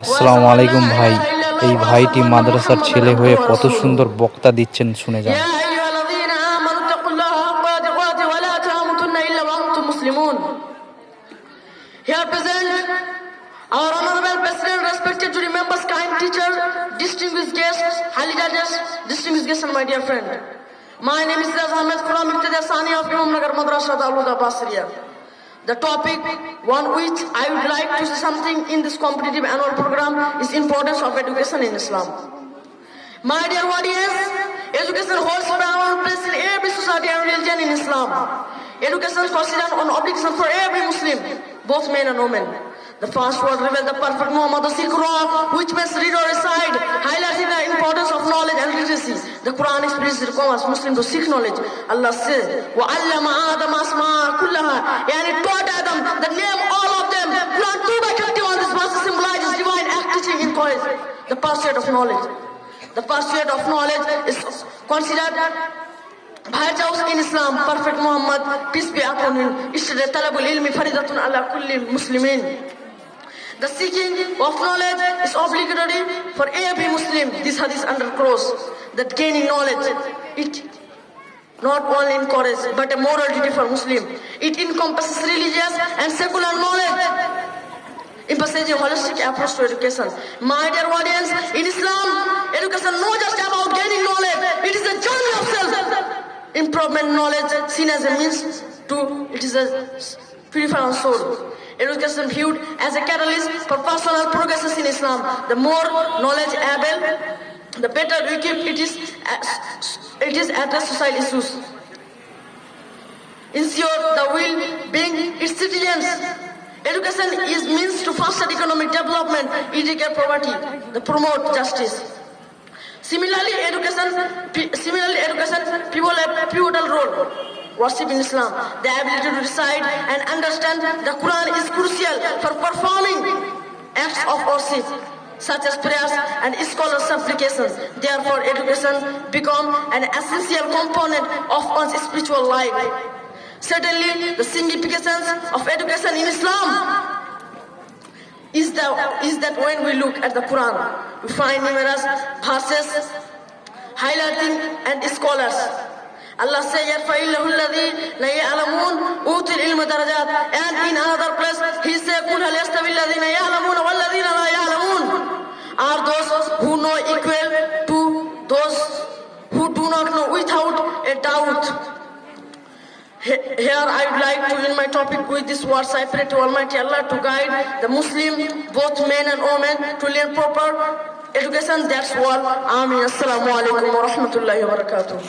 আসসালামু আলাইকুম ভাই। এই ভাইটি মাদ্রাসার ছেলে হয়ে কত সুন্দর বক্তা দিচ্ছেন, শুনে যান। Here present, our honorable president, respected jury members, kind teacher, distinguished guests, highly judges, distinguished guests, and my dear friend. My name is Raz Ahmed Quram Iqtida Sani of Imam Nagar Madrasa Daluda Basriya. The topic, one which I would like to say something in this competitive annual program, is importance of education in Islam. My dear audience, education holds paramount place in every society and religion in Islam. Education is considered an obligation for every Muslim, both men and women. The first word revealed the perfect Muhammad Sikra, which means read or recite, highlighting the importance of knowledge and literacy. The Quran explicitly requires Muslims to seek knowledge. Allah says, وَعَلَّمَ آدَمَ أَسْمَاءَ كُلَّهَا, and it taught Adam the name all of them. Quran 2:51, this verse symbolizes divine act teaching in Quran, the pursuit of knowledge. The pursuit of knowledge is considered virtues in Islam. Perfect Muhammad, peace be upon him, stated talabul ilmi faridatun ala kulli muslimin. The seeking of knowledge is obligatory for every Muslim. This hadith underscores that gaining knowledge, it not only encourages but a moral duty for Muslim. It encompasses religious and secular knowledge, emphasizing holistic approach to education. My dear audience, in Islam, education is not just about gaining knowledge, it is a journey of self-improvement. Knowledge seen as a means to, it is a purifying soul. Education viewed as a catalyst for personal progress in Islam. The more knowledge able, the better equipped it is address social issues, ensure the well-being its citizens. Education is means to foster economic development, eradicate poverty, to promote justice. Similarly, education people have a pivotal role. Worship in Islam, the ability to recite and understand the Quran is crucial for performing acts of worship, such as prayers and scholars' supplications. Therefore, education becomes an essential component of one's spiritual life. Certainly, the significance of education in Islam is that when we look at the Quran, we find numerous verses highlighting and scholars. Allah says, يَرْفَعِلَّهُ الَّذِينَ لَا يَعْلَمُونَ أُوتُوا الْعِلْمَ دَرَجَاتٍ, and in another place He says, قُلْ هَلْ يَسْتَوِي الَّذِينَ يَعْلَمُونَ وَالَّذِينَ لَا يَعْلَمُونَ. Are those who know equal to those who do not know without a doubt? Here I would like to end my topic with this words. I pray to Almighty Allah to guide the Muslim, both men and women, to learn proper education. That's all. Ameen. Assalamu alaikum wa rahmatullahi wa barakatuh.